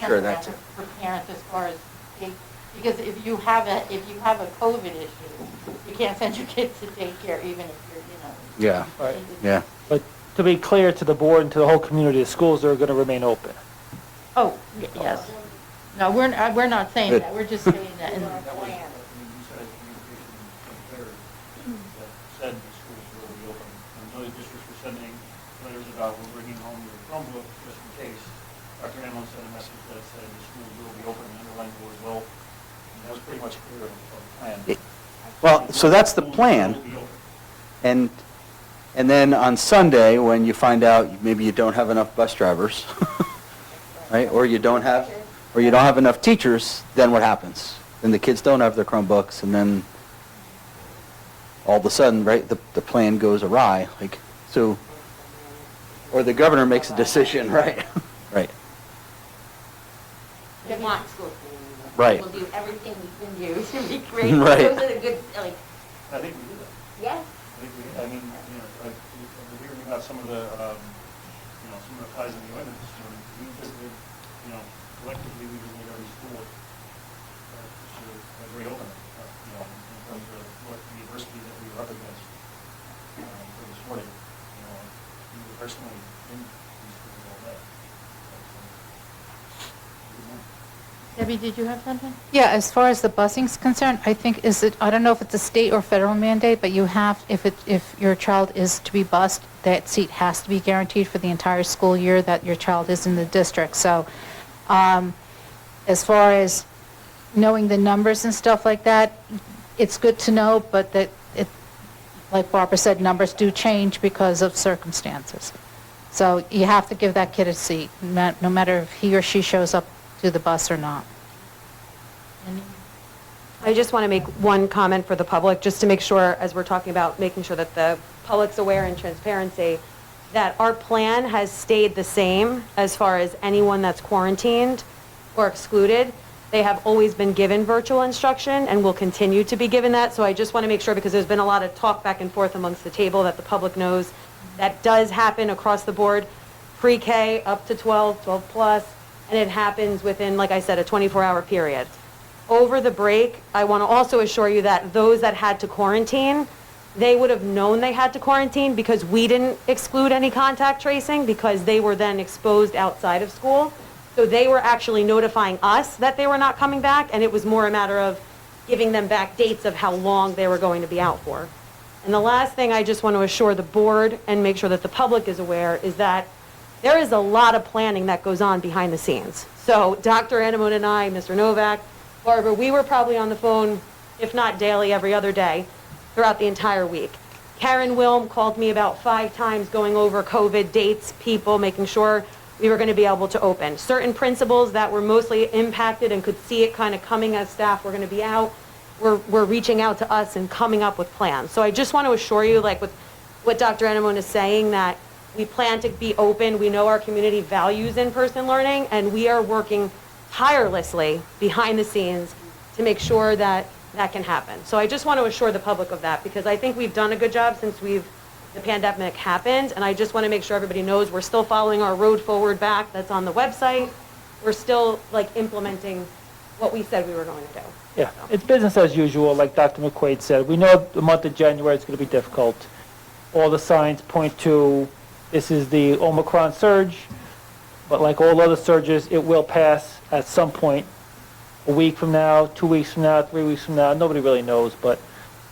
Sure, that too. For parents as far as, because if you have a COVID issue, you can't send your kids to daycare even if you're, you know. Yeah, Right. yeah. But to be clear to the board and to the whole community, the schools are going to remain open. Oh, yes. No, we're not saying Good. that, we're just saying that. That was, you said at communication on the 23rd, that said the schools will be open. And other districts were sending letters Well, so that's the plan. And then on Sunday, when you find out maybe you don't have enough bus drivers, right, or you don't have enough teachers, then what happens? Then the kids don't have their Chromebooks, and then all of a sudden, right, the plan goes awry, like, so, or the governor makes a decision, right, right. We want school. Right. We'll do everything we can do to be great. Right. Those are the good, like, I think we do that. yes. I mean, like, we're hearing about some of the, some of the ties in the ordinance. We visited, collectively, we visited every school to reopen it, in terms of what the adversity that we were up against for this morning. We were personally in these schools all day. Debbie, did you have something? Yeah, as far as the busing's concerned, I think I don't know if it's a state or federal mandate, but you have, if your child is to be bused, that seat has to be guaranteed for the entire school year that your child is in the district. So, as far as knowing the numbers and stuff like that, it's good to know, but like Barbara said, numbers do change because of circumstances. So you have to give that kid a seat, no matter if he or she shows up to the bus or not. I just want to make one comment for the public, just to make sure, as we're talking about making sure that the public's aware and transparency, that our plan has stayed the same as far as anyone that's quarantined or excluded. They have always been given virtual instruction and will continue to be given that. So I just want to make sure, because there's been a lot of talk back and forth amongst the table, that the public knows that does happen across the board, pre-K up to 12, 12 plus, and it happens within, like I said, a 24-hour period. Over the break, I want to also assure you that those that had to quarantine, they would have known they had to quarantine because we didn't exclude any contact tracing because they were then exposed outside of school. So they were actually notifying us that they were not coming back, and it was more a matter of giving them back dates of how long they were going to be out for. And the last thing I just want to assure the board and make sure that the public is aware is that there is a lot of planning that goes on behind the scenes. So Dr. Anemone and I, Mr. Novak, Barbara, we were probably on the phone, if not daily, every other day throughout the entire week. Karen Wilm called me about 5 times going over COVID dates, people, making sure we were going to be able to open. Certain principals that were mostly impacted and could see it kind of coming as staff were going to be out, were reaching out to us and coming up with plans. So I just want to assure you, like with what Dr. Anemone is saying, that we plan to be open. We know our community values in-person learning, and we are working tirelessly behind the scenes to make sure that that can happen. So I just want to assure the public of that, because I think we've done a good job since the pandemic happened, and I just want to make sure everybody knows we're still following our road forward back that's on the website. We're still implementing what we said we were going to do. Yeah, it's business as usual, like Dr. McQuaid said. We know the month of January is going to be difficult. All the signs point to this is the Omicron surge, but like all other surges, it will pass at some point, a week from now, 2 weeks from now, 3 weeks from now. Nobody really knows, but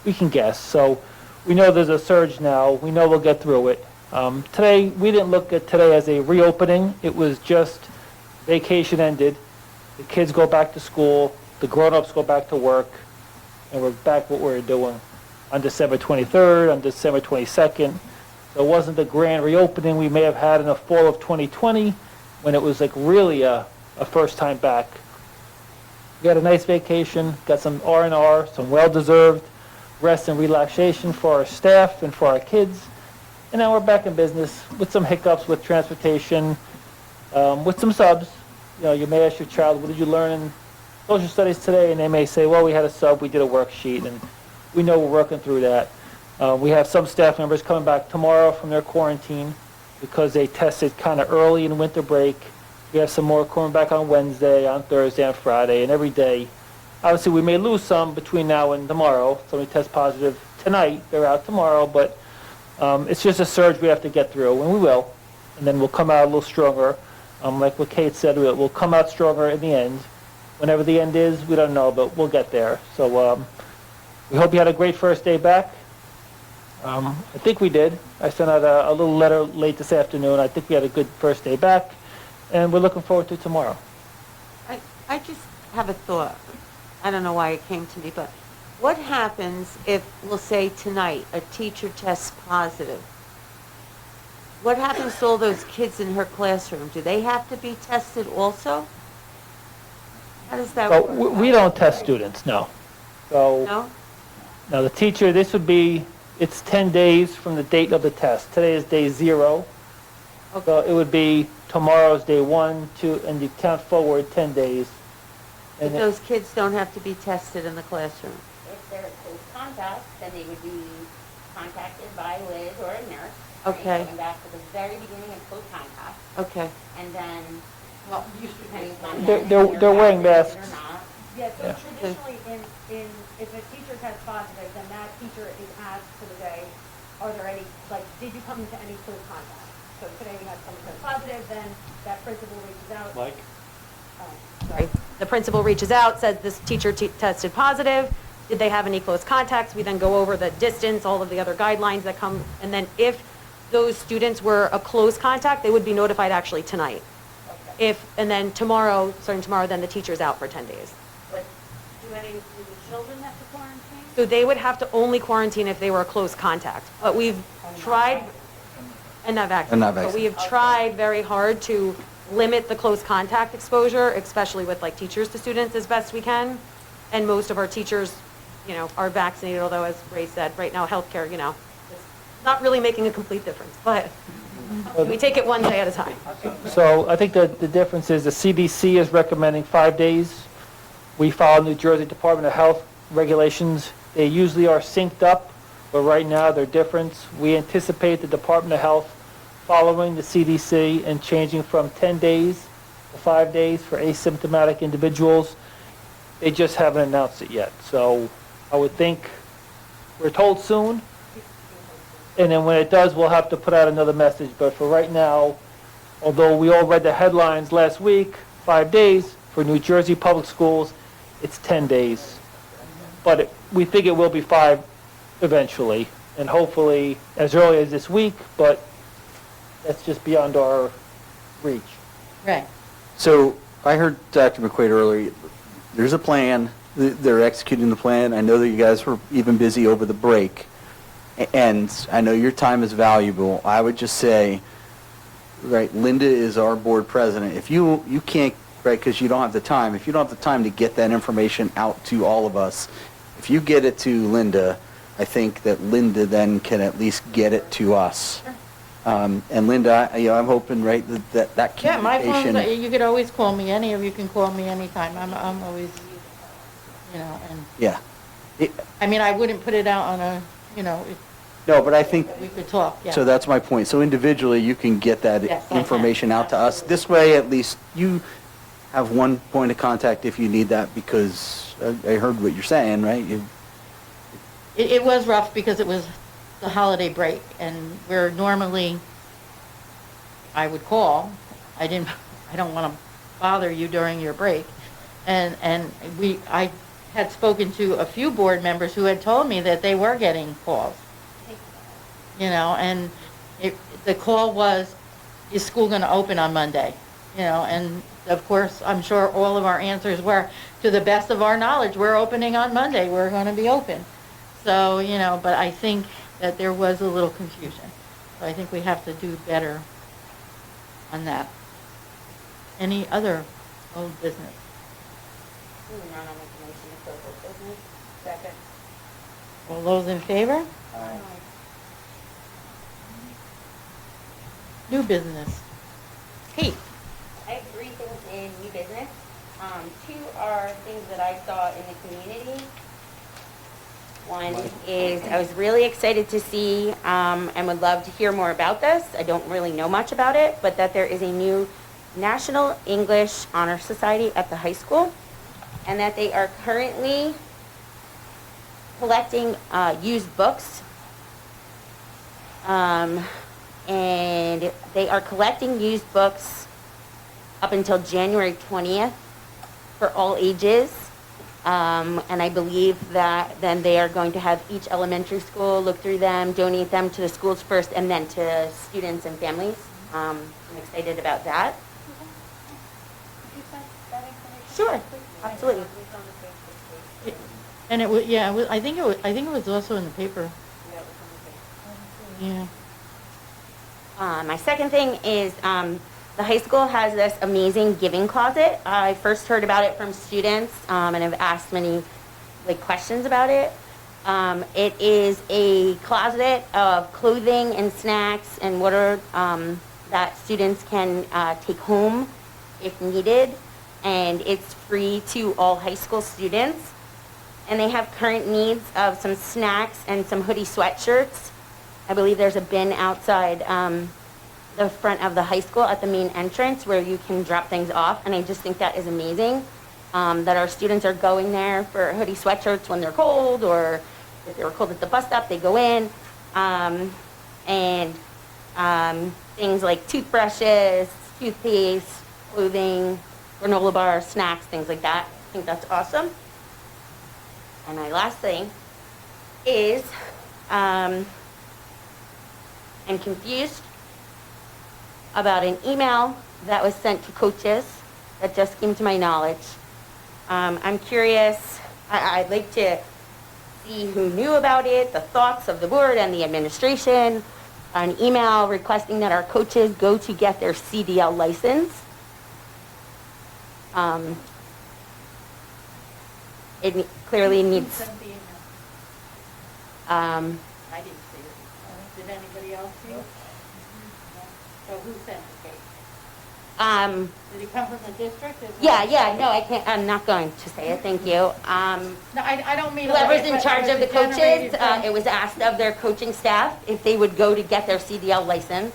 we can guess. So we know there's a surge now. We know we'll get through it. Today, we didn't look at today as a reopening. It was just vacation ended. The kids go back to school. The grown-ups go back to work. And we're back what we're doing on December 23rd, on December 22nd. So it wasn't the grand reopening we may have had in the fall of 2020 when it was really a first time back. We had a nice vacation, got some R&R, some well-deserved rest and relaxation for our staff and for our kids. And now we're back in business with some hiccups with transportation, with some subs. You may ask your child, what did you learn in social studies today? And they may say, well, we had a sub, we did a worksheet, and we know we're working through that. We have some staff members coming back tomorrow from their quarantine because they tested kind of early in winter break. We have some more coming back on Wednesday, on Thursday, on Friday, and every day. Obviously, we may lose some between now and tomorrow. Somebody tests positive tonight, they're out tomorrow, but it's just a surge we have to get through, and we will. And then we'll come out a little stronger. Like what Kate said, we'll come out stronger in the end. Whenever the end is, we don't know, but we'll get there. So we hope you had a great first day back. I think we did. I sent out a little letter late this afternoon. I think we had a good first day back, and we're looking forward to tomorrow. I just have a thought. I don't know why it came to me, but What happens if, we'll say tonight, a teacher tests positive? What happens to all those kids in her classroom? Do they have to be tested also? How does that So work? we don't test students, no. So, No? now the teacher, this would be, it's 10 days from the date of the test. Today is day 0. So it would be tomorrow's day 1, 2, and you count forward 10 days. But And those kids don't have to be tested in the classroom? If they're close contact, then they would be contacted by Liz or a nurse. right, Okay. Going back to the very beginning of close contact, Okay. and then, Well, depending upon. They're- when they're- they're they're wearing vaccinated masks. Or not. Yeah, so Yeah. traditionally, if a teacher tests positive, then that teacher is asked for the day, are there any, like, did you come into any close contact? So today we had someone test positive, then that principal reaches out. Mike? Sorry. The principal reaches out, says this teacher tested positive. Did they have any close contacts? We then go over the distance, all of the other guidelines that come. And then if those students were a close contact, they would be notified actually tonight. And then tomorrow, starting tomorrow, then the teacher's out for 10 days. But do any of the children have to quarantine? So they would have to only quarantine if they were a close contact. But we've tried, and not vaccinated. And not But we vaccinated. have tried very hard to limit the close contact exposure, especially with like teachers to students as best we can. And most of our teachers, are vaccinated, although as Ray said, right now healthcare, is not really making a complete difference. But we take it one day at a time. So I think that the difference is the CDC is recommending 5 days. We follow New Jersey Department of Health regulations. They usually are synced up, but right now they're different. We anticipate the Department of Health following the CDC and changing from 10 days to 5 days for asymptomatic individuals. They just haven't announced it yet. So I would think we're told soon. And then when it does, we'll have to put out another message. But for right now, although we all read the headlines last week, 5 days, for New Jersey public schools, it's 10 days. But we think it will be 5 eventually, and hopefully as early as this week, but that's just beyond our reach. right. So I heard Dr. McQuaid earlier, there's a plan, they're executing the plan. I know that you guys were even busy over the break, and I know your time is valuable. I would just say, right, Linda is our board president. If you can't, right, because you don't have the time, if you don't have the time to get that information out to all of us, if you get it to Linda, I think that Linda then can at least get it to us. And Linda, I'm hoping, right, that Yeah, my communication. phone's, you could always call me, any of you can call me anytime. I'm always, and, Yeah. I mean, I wouldn't put it out on a, No, but I think, we could talk, yeah. so that's my point. So individually, you can get that Yes, I can. information out to us. This way, at least you have one point of contact if you need that, because I heard what you're saying, right? It was rough because it was the holiday break, and where normally I would call, I don't want to bother you during your break. And I had spoken to a few board members who had told me that they were getting calls. And the call was, is school going to open on Monday? And of course, I'm sure all of our answers were, to the best of our knowledge, we're opening on Monday, we're going to be open. So, but I think that there was a little confusion. So I think we have to do better on that. Any other old business? Moving on, I'll make a motion to close old business. Second. All those in favor? New business. Kate? I have 3 things in new business. 2 are things that I saw in the community. One is, I was really excited to see, and would love to hear more about this. I don't really know much about it, but that there is a new National English Honor Society at the high school, and that they are currently collecting used books. And they are collecting used books up until January 20th for all ages. And I believe that then they are going to have each elementary school look through them, donate them to the schools first, and then to students and families. I'm excited about that. Sure, absolutely. And it was, yeah, I think it was also in the paper. Yeah. My second thing is the high school has this amazing giving closet. I first heard about it from students and have asked many questions about it. It is a closet of clothing and snacks and water that students can take home if needed, and it's free to all high school students. And they have current needs of some snacks and some hoodie sweatshirts. I believe there's a bin outside the front of the high school at the main entrance where you can drop things off, and I just think that is amazing, that our students are going there for hoodie sweatshirts when they're cold, or if they were cold at the bus stop, they go in, and things like toothbrushes, toothpaste, clothing, granola bars, snacks, things like that. I think that's awesome. And my last thing is, I'm confused about an email that was sent to coaches that just came to my knowledge. I'm curious, I'd like to see who knew about it, the thoughts of the board and the administration, an email requesting that our coaches go to get their CDL license. It clearly needs, I didn't see it. Did anybody else see it? So who sent it? Did it come from the district? yeah, no, I can't, I'm not going to say it, thank you. No, I don't mean. Whoever's in but charge of the coaches, generated from- it was asked of their coaching staff if they would go to get their CDL license.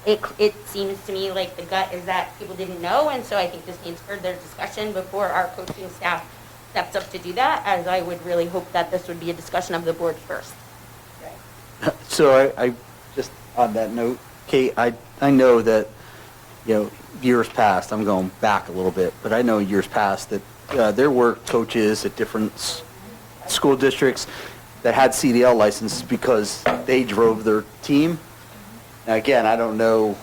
It seems to me like the gut is that people didn't know, and so I think this needs further discussion before our coaching staff steps up to do that, as I would really hope that this would be a discussion of the board first. So I just, on that note, Kate, I know that, years past, I'm going back a little bit, but I know years past that there were coaches at different school districts that had CDL licenses because they drove their team. Now, again, I don't know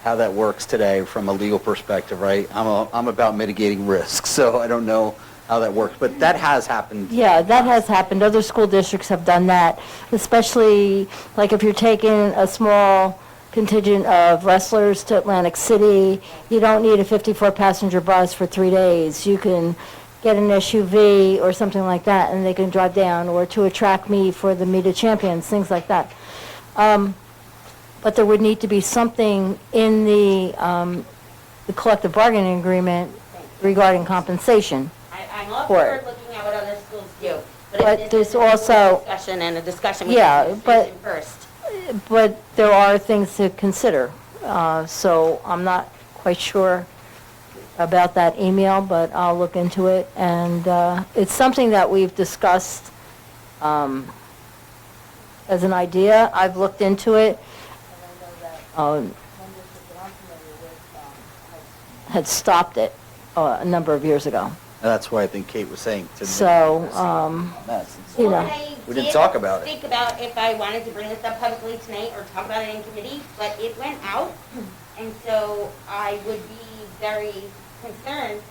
how that works today from a legal perspective, right? I'm about mitigating risks, so I don't know how that works, but that has happened. Yeah, that has happened. Other school districts have done that, especially like if you're taking a small contingent of wrestlers to Atlantic City, you don't need a 54-passenger bus for 3 days. You can get an SUV or something like that, and they can drive down, or to a track meet for the Meet of Champions, things like that. But there would need to be something in the collective bargaining agreement regarding compensation. I'm all For for it. looking at what other schools do, But but if there's this is a board also- discussion and a discussion with Yeah, the administration first. But there are things to consider. So I'm not quite sure about that email, but I'll look into it. And it's something that we've discussed as an idea. I've looked into it. Had stopped it a number of years ago. That's why I think Kate was saying to me. So, you know. I We didn't did talk about it. Think about if I wanted to bring this up publicly tonight or talk about it in committee, but it went out, and so I would be very concerned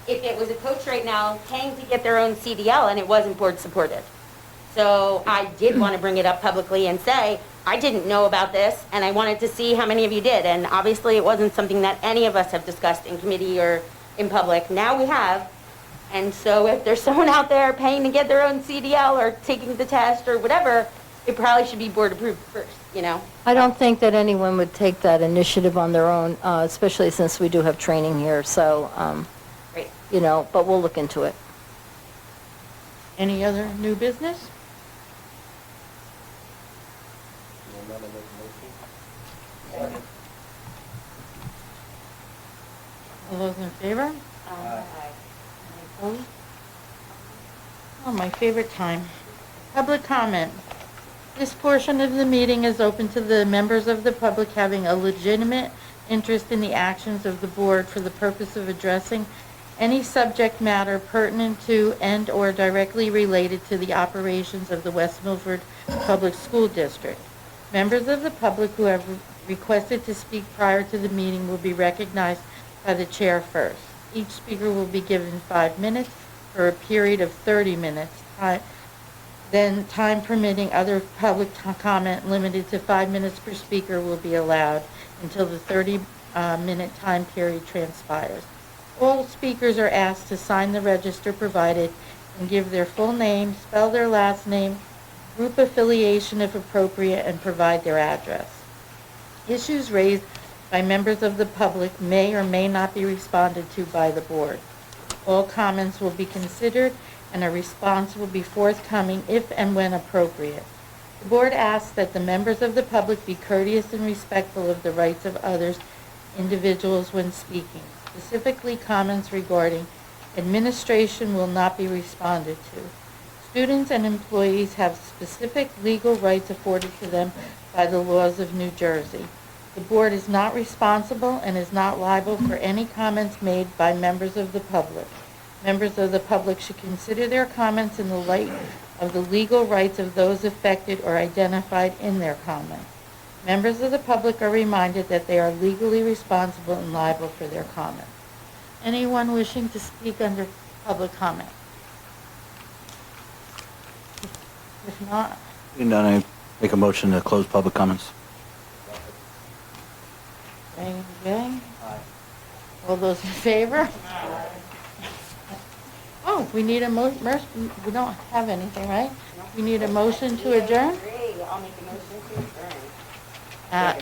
if it was a coach right now paying to get their own CDL and it wasn't board supported. So I did want to bring it up publicly and say, I didn't know about this, and I wanted to see how many of you did, and obviously it wasn't something that any of us have discussed in committee or in public. Now we have. And so if there's someone out there paying to get their own CDL or taking the test or whatever, it probably should be board approved first, I don't think that anyone would take that initiative on their own, especially since we do have training here, so, Great. But we'll look into it. Any other new business? All those in favor? Opposed? Oh, my favorite time. Public comment. This portion of the meeting is open to the members of the public having a legitimate interest in the actions of the board for the purpose of addressing any subject matter pertinent to and/or directly related to the operations of the West Milford Public School District. Members of the public who have requested to speak prior to the meeting will be recognized by the chair first. Each speaker will be given 5 minutes for a period of 30 minutes. Then, time permitting, other public comment limited to 5 minutes per speaker will be allowed until the 30-minute time period transpires. All speakers are asked to sign the register provided and give their full name, spell their last name, group affiliation if appropriate, and provide their address. Issues raised by members of the public may or may not be responded to by the board. All comments will be considered and a response will be forthcoming if and when appropriate. The board asks that the members of the public be courteous and respectful of the rights of others, individuals when speaking. Specifically, comments regarding administration will not be responded to. Students and employees have specific legal rights afforded to them by the laws of New Jersey. The board is not responsible and is not liable for any comments made by members of the public. Members of the public should consider their comments in the light of the legal rights of those affected or identified in their comments. Members of the public are reminded that they are legally responsible and liable for their comments. Anyone wishing to speak under public comment? If not, And then I make a motion to close public comments. okay. All those in favor? Oh, we need a we don't have anything, right? We need a motion to adjourn? I'll make a motion to adjourn. At,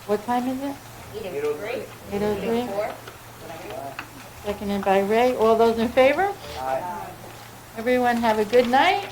what time is it? 8:03. 8:03? Seconded by Ray. All those in favor? Everyone have a good night.